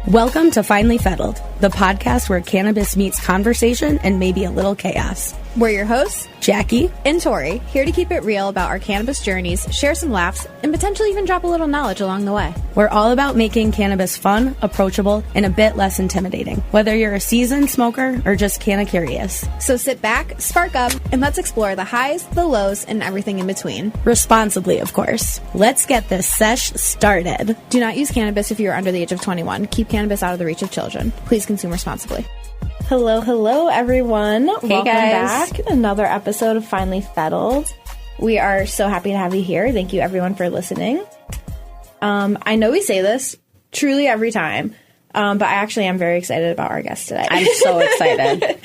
Welcome to Finally Fettled, the podcast where cannabis meets conversation and maybe a little chaos. We're your hosts, Jackie and Tori, here to keep it real about our cannabis journeys, share some laughs, and potentially even drop a little knowledge along the way. We're all about making cannabis fun, approachable, and a bit less intimidating, whether you're a seasoned smoker or just kinda curious. So sit back, spark up, and let's explore the highs, the lows, and everything in between. Responsibly, of course. Let's get this sesh started. Do not use cannabis if you are under the age of 21. Keep cannabis out of the reach of children. Please consume responsibly. Hello, everyone. Hey, Welcome guys. back. Another episode of Finally Fettled. We are so happy to have you here. Thank you, everyone, for listening. I know we say this truly every time, but I actually am very excited about our guest today. I'm so excited.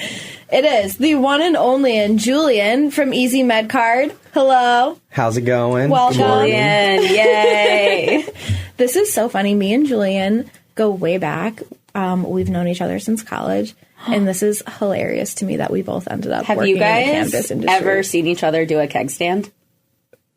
It is the one and only Julien from EZ MEDCARD. Hello. How's it going? Welcome. Julien, yay. This is so funny. Me and Julien go way back. We've known each other since college, and this is hilarious to me that we both ended up working in the cannabis industry. Have you guys ever seen each other do a keg stand?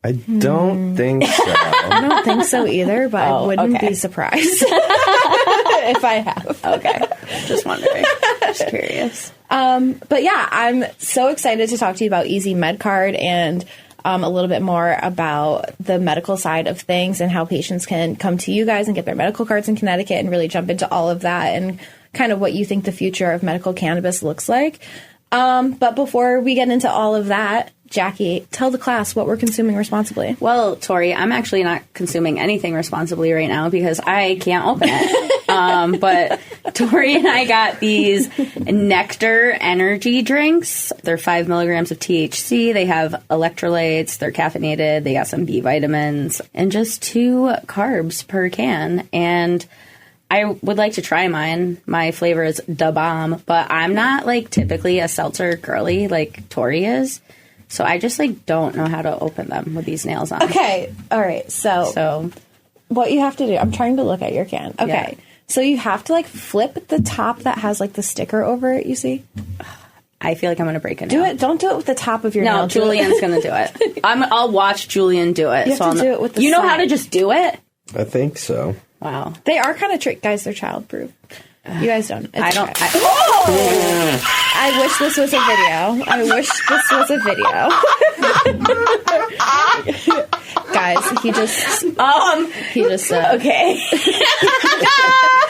I don't think so. I don't think so either, but I wouldn't be surprised if I have. Okay. Just wondering. Just curious. But yeah, I'm so excited to talk to you about EZ MEDCARD and a little bit more about the medical side of things and how patients can come to you guys and get their medical cards in Connecticut and really jump into all of that and kind of what you think the future of medical cannabis looks like. But before we get into all of that, Jackie, tell the class what we're consuming responsibly. Well, Tori, I'm actually not consuming anything responsibly right now because I can't open it. But Tori and I got these Nectar energy drinks. They're 5 milligrams of THC. They have electrolytes. They're caffeinated. They got some B vitamins and just 2 carbs per can. And I would like to try mine. My flavor is Da Bomb, but I'm not like typically a seltzer girly like Tori is. So I just like don't know how to open them with these nails on. Okay. All right. So what you have to do, I'm trying to look at your can. Okay. Yeah. So you have to like flip the top that has like the sticker over it, you see? I feel like I'm going to break a nail. Do it. Don't do it with the top of your nail. No, Julien's going to do it. I'll watch Julien do it. You have to do it with the You know side. how to just do it? I think so. Wow. They are kind of trick guys. They're childproof. You guys don't. It's I don't. okay. I wish this was a video. Guys, he just okay.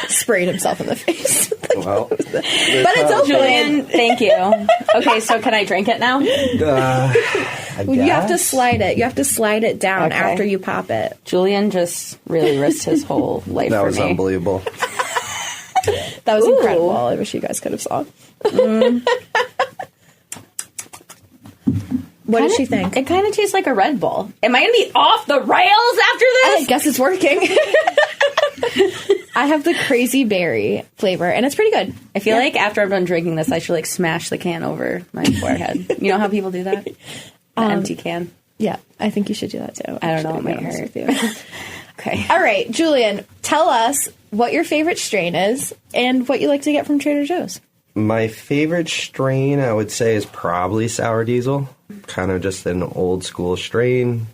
sprayed himself in the face. Well, But it's open. Julien, thank you. Okay, so can I drink it now? I You have to guess. slide it. You have to slide it down Okay. after you pop it. Julien just really risked his whole life That for was me. unbelievable. That was Ooh. incredible. I wish you guys could have saw. What did she think? It kind of tastes like a Red Bull. Am I going to be off the rails after I this? guess it's working. I have the crazy berry flavor, and it's pretty good. I feel like after I'm done drinking this, I should like smash the can over my forehead. You know how people do that? The empty can. Yeah, I think you should do that too. I don't know, it might honest hurt. with you. Okay. All right, Julien, tell us what your favorite strain is and what you like to get from Trader Joe's. My favorite strain, I would say, is probably Sour Diesel. Kind of just an old school strain.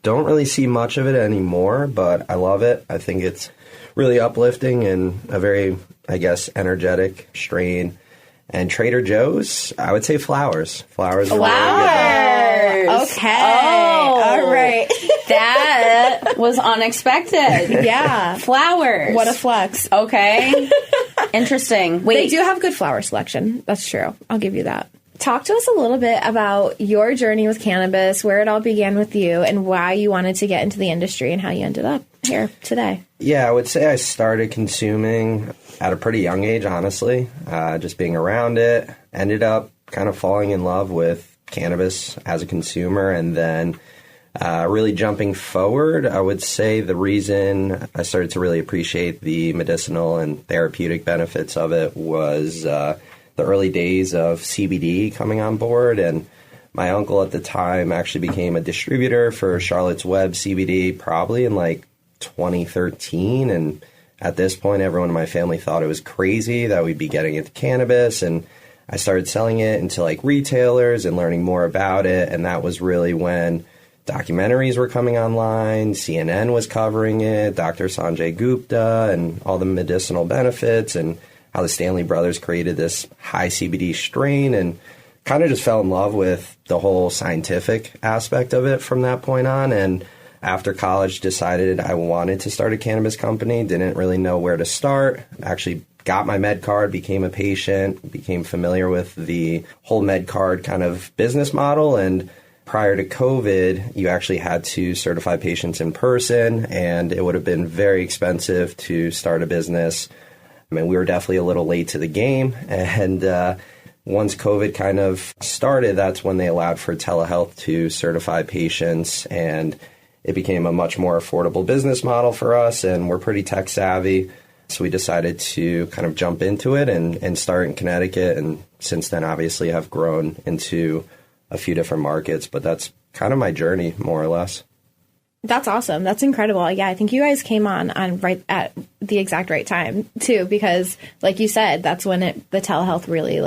Don't really see much of it anymore, but I love it. I think it's really uplifting and a very, I guess, energetic strain. And Trader Joe's, I would say Flowers. Flowers. Okay. All right. That was unexpected. Yeah. Flowers. What a flex. Okay. Interesting. Wait. They do have good flower selection. That's true. I'll give you that. Talk to us a little bit about your journey with cannabis, where it all began with you, and why you wanted to get into the industry and how you ended up here today. Yeah, I would say I started consuming at a pretty young age, honestly. Just being around it. Ended up kind of falling in love with cannabis as a consumer, and then really jumping forward, I would say the reason I started to really appreciate the medicinal and therapeutic benefits of it was the early days of CBD coming on board, and my uncle at the time actually became a distributor for Charlotte's Web CBD probably in like 2013, and at this point everyone in my family thought it was crazy that we'd be getting into cannabis, and I started selling it into like retailers and learning more about it, and that was really when documentaries were coming online. CNN was covering it, Dr. Sanjay Gupta, and all the medicinal benefits, and how the Stanley brothers created this high CBD strain, and kind of just fell in love with the whole scientific aspect of it from that point on. And after college, decided I wanted to start a cannabis company. Didn't really know where to start. Actually got my med card, became a patient, became familiar with the whole med card kind of business model. And prior to COVID, you actually had to certify patients in person, and it would have been very expensive to start a business. I mean, we were definitely a little late to the game. And once COVID kind of started, that's when they allowed for telehealth to certify patients, and it became a much more affordable business model for us, and we're pretty tech savvy. So we decided to kind of jump into it and start in Connecticut, and since then obviously have grown into a few different markets, but that's kind of my journey, more or less. That's awesome. That's incredible. Yeah, I think you guys came on right at the exact right time too, because like you said, that's when the telehealth really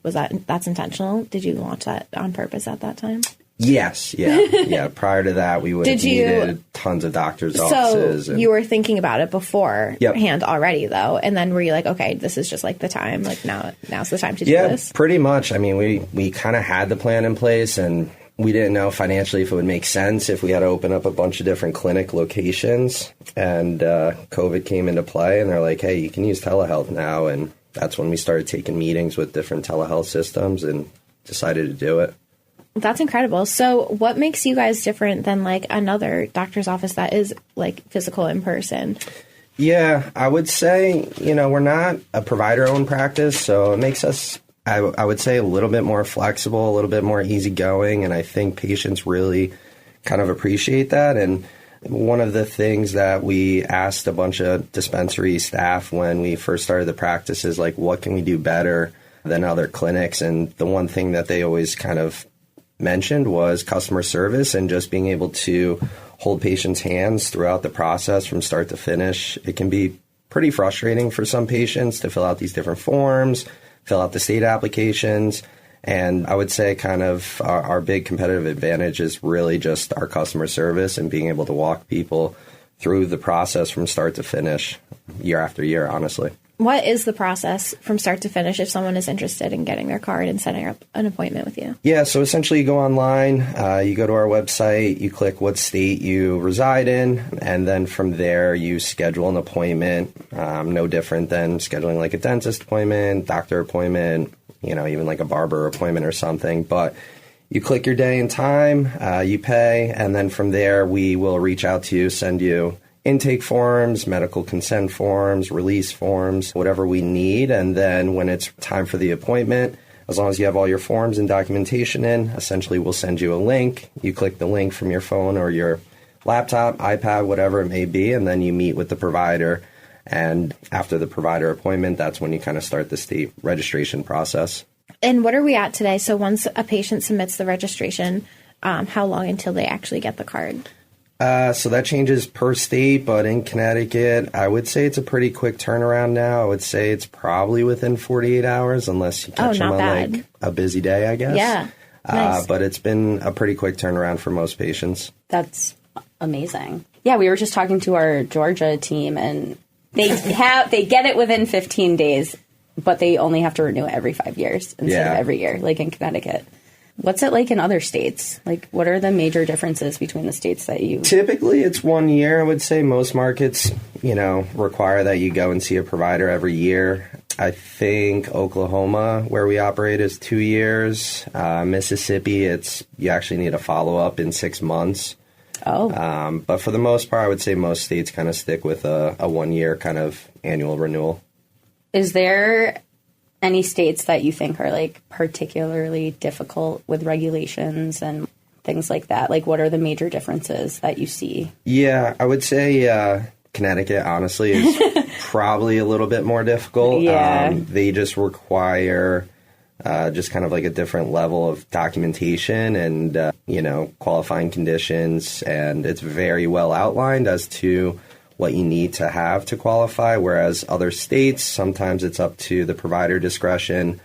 that's intentional. Did you launch that on purpose at that time? Yes. Yeah. Yeah. Prior to that, we would have needed tons of doctors' offices. So you were thinking about it beforehand already, though, and then were you like, okay, this is just like the time, like now's the time to do this? Yeah, pretty much. I mean, we kind of had the plan in place, and we didn't know financially if it would make sense if we had to open up a bunch of different clinic locations. And COVID came into play, and they're like, hey, you can use telehealth now. And that's when we started taking meetings with different telehealth systems and decided to do it. That's incredible. So what makes you guys different than like another doctor's office that is like physical in person? Yeah, I would say, we're not a provider-owned practice, so it makes us, I would say, a little bit more flexible, a little bit more easygoing, and I think patients really kind of appreciate that. And one of the things that we asked a bunch of dispensary staff when we first started the practice is, like, what can we do better than other clinics? And the one thing that they always kind of mentioned was customer service and just being able to hold patients' hands throughout the process from start to finish. It can be pretty frustrating for some patients to fill out these different forms, fill out the state applications. And I would say kind of our big competitive advantage is really just our customer service and being able to walk people through the process from start to finish year after year, honestly. What is the process from start to finish if someone is interested in getting their card and setting up an appointment with you? Yeah, so essentially you go online, you go to our website, you click what state you reside in, and then from there you schedule an appointment, no different than scheduling like a dentist appointment, doctor appointment, even like a barber appointment or something. But you click your day and time, you pay, and then from there we will reach out to you, send you intake forms, medical consent forms, release forms, whatever we need. And then when it's time for the appointment, as long as you have all your forms and documentation in, essentially we'll send you a link. You click the link from your phone or your laptop, iPad, whatever it may be, and then you meet with the provider. And after the provider appointment, that's when you kind of start the state registration process. And what are we at today? So once a patient submits the registration, how long until they actually get the card? So that changes per state, but in Connecticut, I would say it's a pretty quick turnaround now. I would say it's probably within 48 hours, unless you catch them on like a busy day, I guess. Yeah. Nice. But it's been a pretty quick turnaround for most patients. That's amazing. Yeah, we were just talking to our Georgia team, and they get it within 15 days, but they only have to renew it every 5 years instead of every year, like in Connecticut. What's it like in other states? Like, what are the major differences between the states that you... Typically, it's 1 year. I would say most markets, require that you go and see a provider every year. I think Oklahoma, where we operate, is 2 years. Mississippi, you actually need a follow-up in 6 months. Oh. But for the most part, I would say most states kind of stick with a 1 year kind of annual renewal. Is there any states that you think are like particularly difficult with regulations and things like that? Like, what are the major differences that you see? Yeah, I would say Connecticut, honestly, is probably a little bit more difficult. Yeah. They just require just kind of like a different level of documentation and, qualifying conditions. And it's very well outlined as to what you need to have to qualify, whereas other states, sometimes it's up to the provider discretion.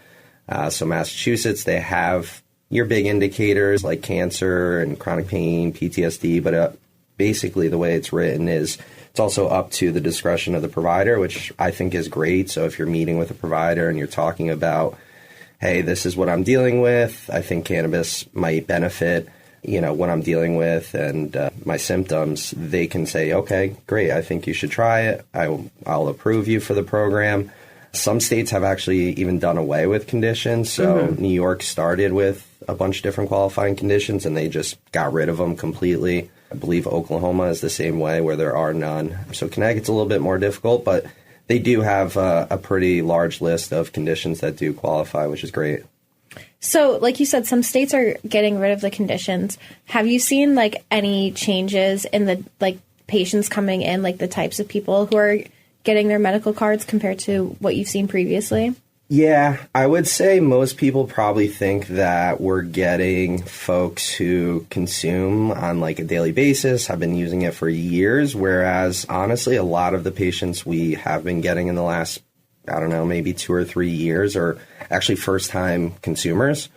So Massachusetts, they have, your big indicators like cancer and chronic pain, PTSD, but basically the way it's written is it's also up to the discretion of the provider, which I think is great. So if you're meeting with a provider and you're talking about, hey, this is what I'm dealing with, I think cannabis might benefit, what I'm dealing with and my symptoms, they can say, okay, great, I think you should try it. I'll approve you for the program. Some states have actually even done away with conditions. So New York started with a bunch of different qualifying conditions and they just got rid of them completely. I believe Oklahoma is the same way where there are none. So Connecticut's a little bit more difficult, but they do have a pretty large list of conditions that do qualify, which is great. So, like you said, some states are getting rid of the conditions. Have you seen, any changes in the, patients coming in, the types of people who are getting their medical cards compared to what you've seen previously? Yeah, I would say most people probably think that we're getting folks who consume on a daily basis, have been using it for years, whereas honestly, a lot of the patients we have been getting in the last, I don't know, maybe 2 or 3 years are actually first-time consumers.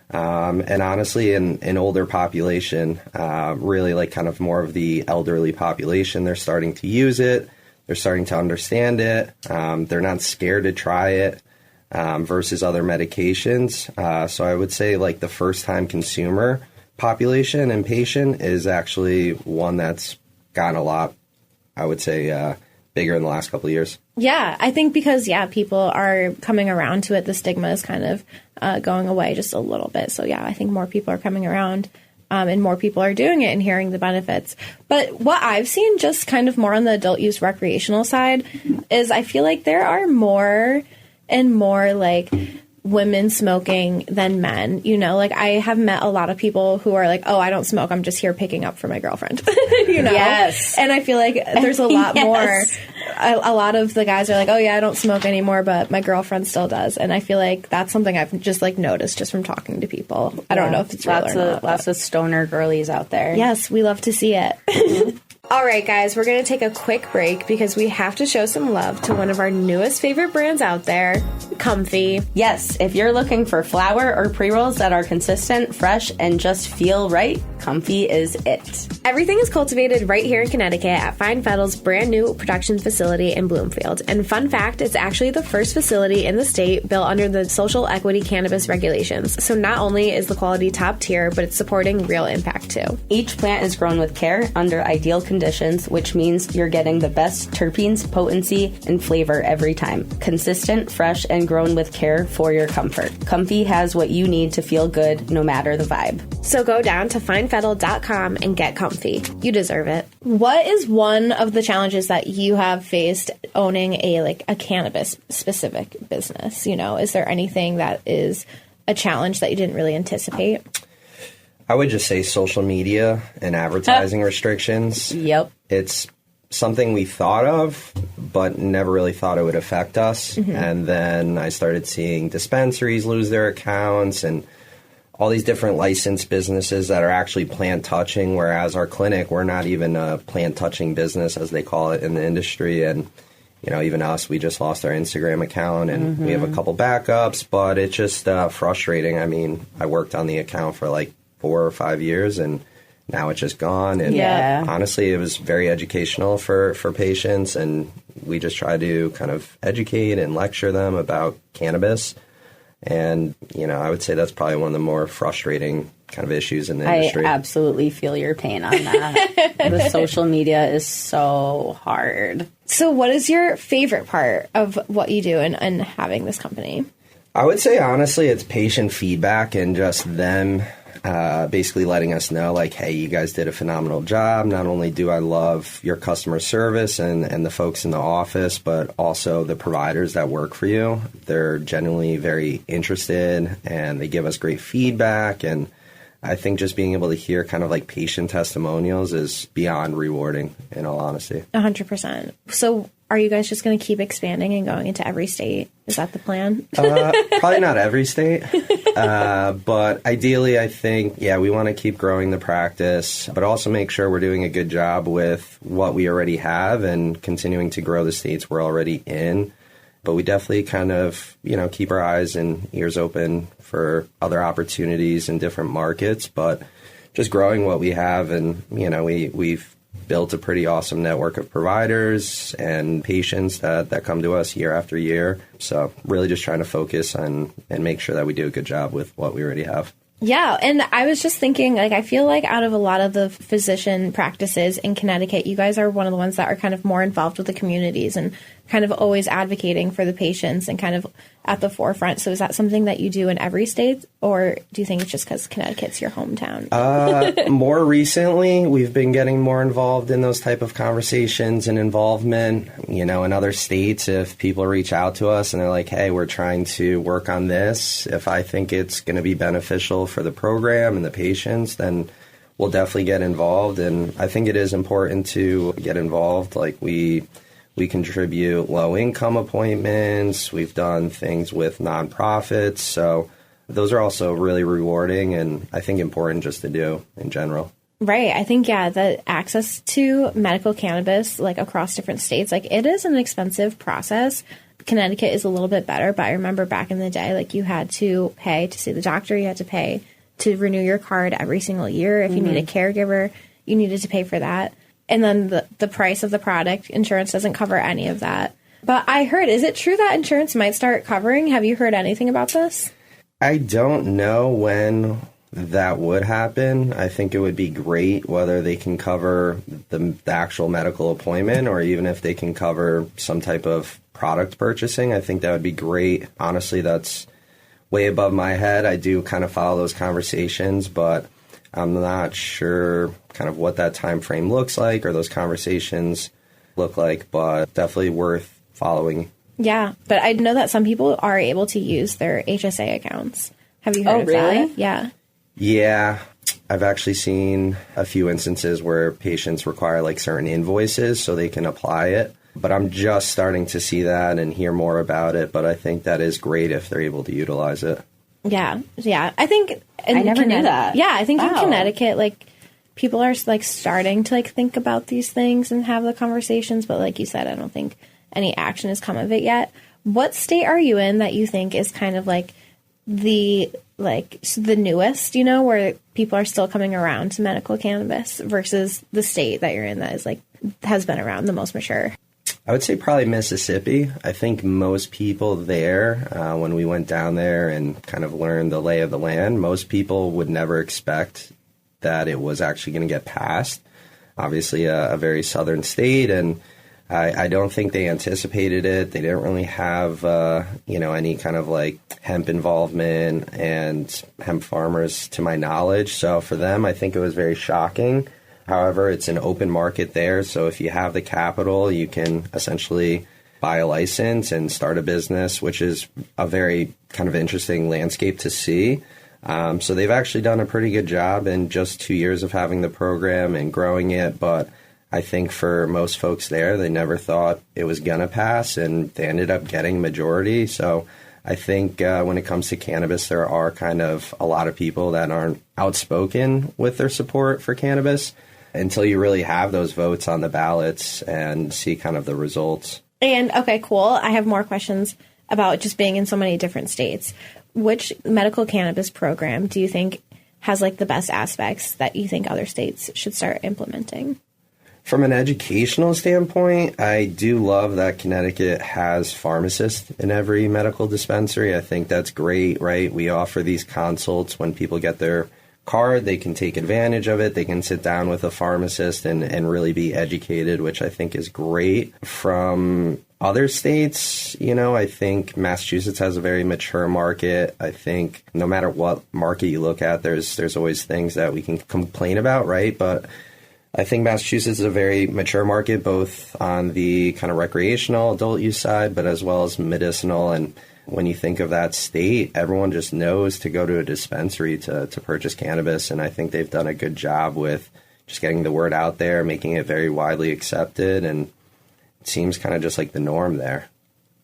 And honestly, an older population, really kind of more of the elderly population, they're starting to use it. They're starting to understand it. They're not scared to try it. Versus other medications. So I would say the first-time consumer population and patient is actually one that's gotten a lot, I would say, bigger in the last couple of years. Yeah, I think because, people are coming around to it. The stigma is kind of going away just a little bit. So, I think more people are coming around and more people are doing it and hearing the benefits. But what I've seen just kind of more on the adult use recreational side is I feel like there are more and more women smoking than men, I have met a lot of people who are oh, I don't smoke, I'm just here picking up for my girlfriend, Yes. And I feel like there's a lot more, a lot of the guys are oh yeah, I don't smoke anymore, but my girlfriend still does. And I feel like that's something I've just noticed just from talking to people. I don't know if it's real or not. Lots of stoner girlies out there. Yes, we love to see it. All right, guys, we're going to take a quick break because we have to show some love to one of our newest favorite brands out there, Comfy. Yes, if you're looking for flower or pre-rolls that are consistent, fresh, and just feel right, Comfy is it. Everything is cultivated right here in Connecticut at Fettled's brand new production facility in Bloomfield. And fun fact, it's actually the first facility in the state built under the social equity cannabis regulations. So not only is the quality top tier, but it's supporting real impact too. Each plant is grown with care under ideal conditions, which means you're getting the best terpenes, potency, and flavor every time. Consistent, fresh, and grown with care for your comfort. Comfy has what you need to feel good no matter the vibe. So go down to findfettled.com and get comfy. You deserve it. What is one of the challenges that you have faced owning a cannabis specific business? Is there anything that is a challenge that you didn't really anticipate? I would just say social media and advertising restrictions. Yep. It's something we thought of, but never really thought it would affect us. Mm-hmm. And then I started seeing dispensaries lose their accounts and all these different licensed businesses that are actually plant touching, whereas our clinic, we're not even a plant touching business, as they call it in the industry. And, even us, we just lost our Instagram account and we have a couple backups, but it's just frustrating. I mean, I worked on the account for 4 or 5 years and now it's just gone. And honestly, it was very educational for patients, and we just try to kind of educate and lecture them about cannabis. And, I would say that's probably one of the more frustrating kind of issues in the industry. I absolutely feel your pain on that. The social media is so hard. So what is your favorite part of what you do and having this company? I would say, honestly, it's patient feedback and just them basically letting us know, hey, you guys did a phenomenal job. Not only do I love your customer service and the folks in the office, but also the providers that work for you. They're genuinely very interested and they give us great feedback. And I think just being able to hear kind of patient testimonials is beyond rewarding, in all honesty. 100%. So are you guys just going to keep expanding and going into every state? Is that the plan? Probably not every state. But ideally, I think, we want to keep growing the practice, but also make sure we're doing a good job with what we already have and continuing to grow the states we're already in. But we definitely kind of, keep our eyes and ears open for other opportunities in different markets, but just growing what we have. And, we've built a pretty awesome network of providers and patients that come to us year after year. So really just trying to focus on and make sure that we do a good job with what we already have. Yeah, and I was just thinking, I feel like out of a lot of the physician practices in Connecticut, you guys are one of the ones that are kind of more involved with the communities and kind of always advocating for the patients and kind of at the forefront. So is that something that you do in every state, or do you think it's just because Connecticut's your hometown? More recently, we've been getting more involved in those type of conversations and involvement. In other states, if people reach out to us and they're like, hey, we're trying to work on this, if I think it's going to be beneficial for the program and the patients, then we'll definitely get involved. And I think it is important to get involved. We contribute low-income appointments. We've done things with nonprofits. So those are also really rewarding and I think important just to do in general. Right. I think, the access to medical cannabis, across different states, it is an expensive process. Connecticut is a little bit better, but I remember back in the day, you had to pay to see the doctor. You had to pay to renew your card every single year. If you need a caregiver, you needed to pay for that. And then the price of the product, insurance doesn't cover any of that. But I heard, is it true that insurance might start covering? Have you heard anything about this? I don't know when that would happen. I think it would be great whether they can cover the actual medical appointment or even if they can cover some type of product purchasing. I think that would be great. Honestly, that's way above my head. I do kind of follow those conversations, but I'm not sure kind of what that time frame looks like or those conversations look like, but definitely worth following. Yeah, but I know that some people are able to use their HSA accounts. Have you heard of that? Yeah. Yeah. I've actually seen a few instances where patients require certain invoices so they can apply it. But I'm just starting to see that and hear more about it. But I think that is great if they're able to utilize it. Yeah. I think I never knew that. Yeah, I think in Connecticut, people are starting to think about these things and have the conversations. But like you said, I don't think any action has come of it yet. What state are you in that you think is kind of the newest, where people are still coming around to medical cannabis versus the state that you're in that is has been around the most mature? I would say probably Mississippi. I think most people there, when we went down there and kind of learned the lay of the land, most people would never expect that it was actually going to get passed. Obviously, a very southern state, and I don't think they anticipated it. They didn't really have, any kind of hemp involvement and hemp farmers to my knowledge. So for them, I think it was very shocking. However, it's an open market there. So if you have the capital, you can essentially buy a license and start a business, which is a very kind of interesting landscape to see. So they've actually done a pretty good job in just 2 years of having the program and growing it. But I think for most folks there, they never thought it was going to pass, and they ended up getting majority. So I think when it comes to cannabis, there are kind of a lot of people that aren't outspoken with their support for cannabis until you really have those votes on the ballots and see kind of the results. And, okay, cool. I have more questions about just being in so many different states. Which medical cannabis program do you think has the best aspects that you think other states should start implementing? From an educational standpoint, I do love that Connecticut has pharmacists in every medical dispensary. I think that's great, right? We offer these consults when people get their card. They can take advantage of it. They can sit down with a pharmacist and really be educated, which I think is great. From other states, I think Massachusetts has a very mature market. I think no matter what market you look at, there's always things that we can complain about, right? But I think Massachusetts is a very mature market, both on the kind of recreational adult use side, but as well as medicinal. And when you think of that state, everyone just knows to go to a dispensary to purchase cannabis. And I think they've done a good job with just getting the word out there, making it very widely accepted. And it seems kind of just like the norm there.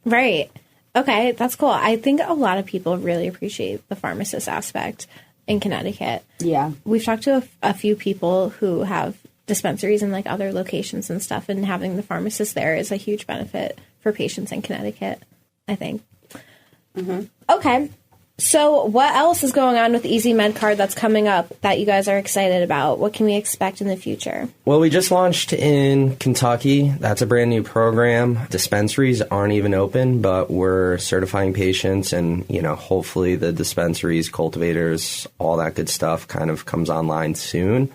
Right. Okay, that's cool. I think a lot of people really appreciate the pharmacist aspect in Connecticut. Yeah. We've talked to a few people who have dispensaries in other locations and stuff, and having the pharmacist there is a huge benefit for patients in Connecticut. I think. Okay. So what else is going on with EZ MEDCARD that's coming up that you guys are excited about? What can we expect in the future? Well, we just launched in Kentucky. That's a brand new program. Dispensaries aren't even open, but we're certifying patients, and, hopefully the dispensaries, cultivators, all that good stuff kind of comes online soon.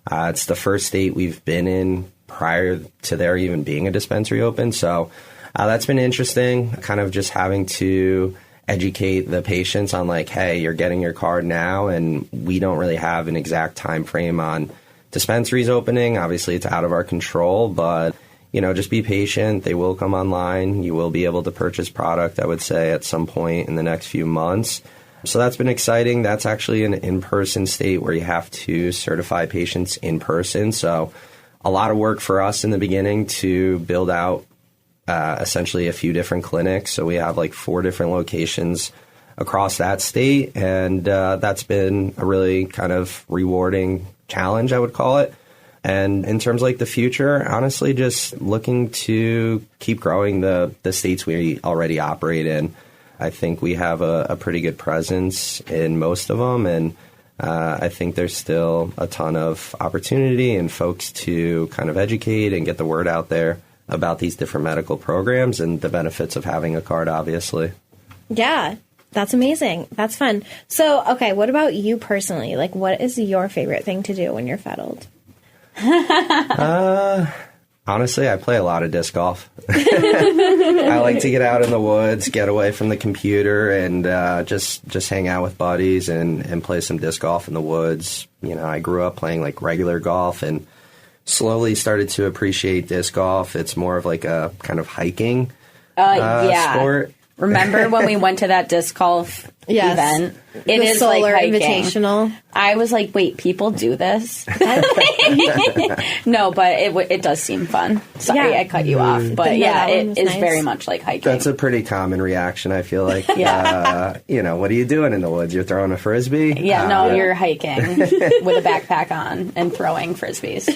It's the first state we've been in prior to there even being a dispensary open. So that's been interesting, kind of just having to educate the patients on like, hey, you're getting your card now, and we don't really have an exact time frame on dispensaries opening. Obviously, it's out of our control, but, just be patient. They will come online. You will be able to purchase product, I would say, at some point in the next few months. So that's been exciting. That's actually an in-person state where you have to certify patients in person. So a lot of work for us in the beginning to build out essentially a few different clinics. So we have like 4 different locations across that state. And that's been a really kind of rewarding challenge, I would call it. And in terms of like the future, honestly, just looking to keep growing the states we already operate in. I think we have a pretty good presence in most of them. And I think there's still a ton of opportunity and folks to kind of educate and get the word out there about these different medical programs and the benefits of having a card, obviously. Yeah, that's amazing. That's fun. So, okay, what about you personally? Like, what is your favorite thing to do when you're fettled? Honestly, I play a lot of disc golf. I like to get out in the woods, get away from the computer, and just hang out with buddies and play some disc golf in the woods. I grew up playing like regular golf and slowly started to appreciate disc golf. It's more of like a kind of hiking sport. Remember when we went to that disc golf event? It is solar like hiking. invitational. I was like, wait, people do this? No, but it does seem fun. Sorry, I cut you off. But it is nice. Very much like hiking. That's a pretty common reaction, I feel like. What are you doing in the woods? You're throwing a Frisbee? Yeah, you're hiking with a backpack on and throwing Frisbees.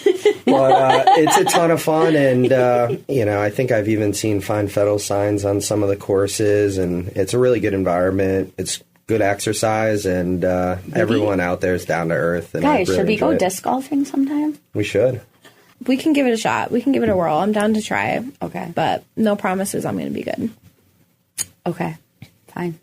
Well, it's a ton of fun. And, I think I've even seen Find Fettled signs on some of the courses. And it's a really good environment. It's good exercise, and everyone out there is down to earth. And guys, really should we go it. disc golfing sometime? We should. We can give it a shot. We can give it a whirl. I'm down to try. Okay. But no promises I'm going to be good. Okay. Fine.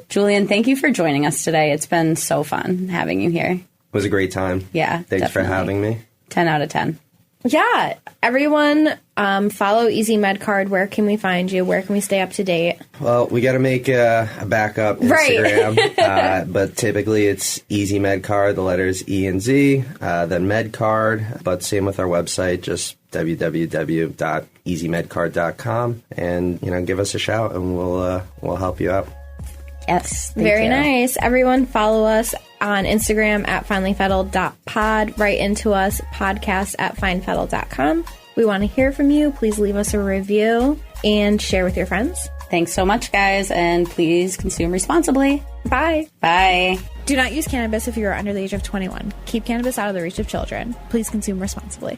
Julien, thank you for joining us today. It's been so fun having you here. It was a great time. Yeah, Thanks for having me. 10 out of 10. Yeah. Everyone, follow EZ MEDCARD. Where can we find you? Where can we stay up to date? Well, we got to make a backup Instagram. Right. But typically it's EZ MEDCARD, the letters E and Z, then MEDCARD. But same with our website, just www.ezmedcard.com. And, give us a shout and we'll help you out. Yes. Very nice. Everyone follow us on Instagram at finallyfettled.pod. Write into us, podcast at findfettled.com. We want to hear from you. Please leave us a review and share with your friends. Thanks so much, guys. And please consume responsibly. Bye. Bye. Do not use cannabis if you are under the age of 21. Keep cannabis out of the reach of children. Please consume responsibly.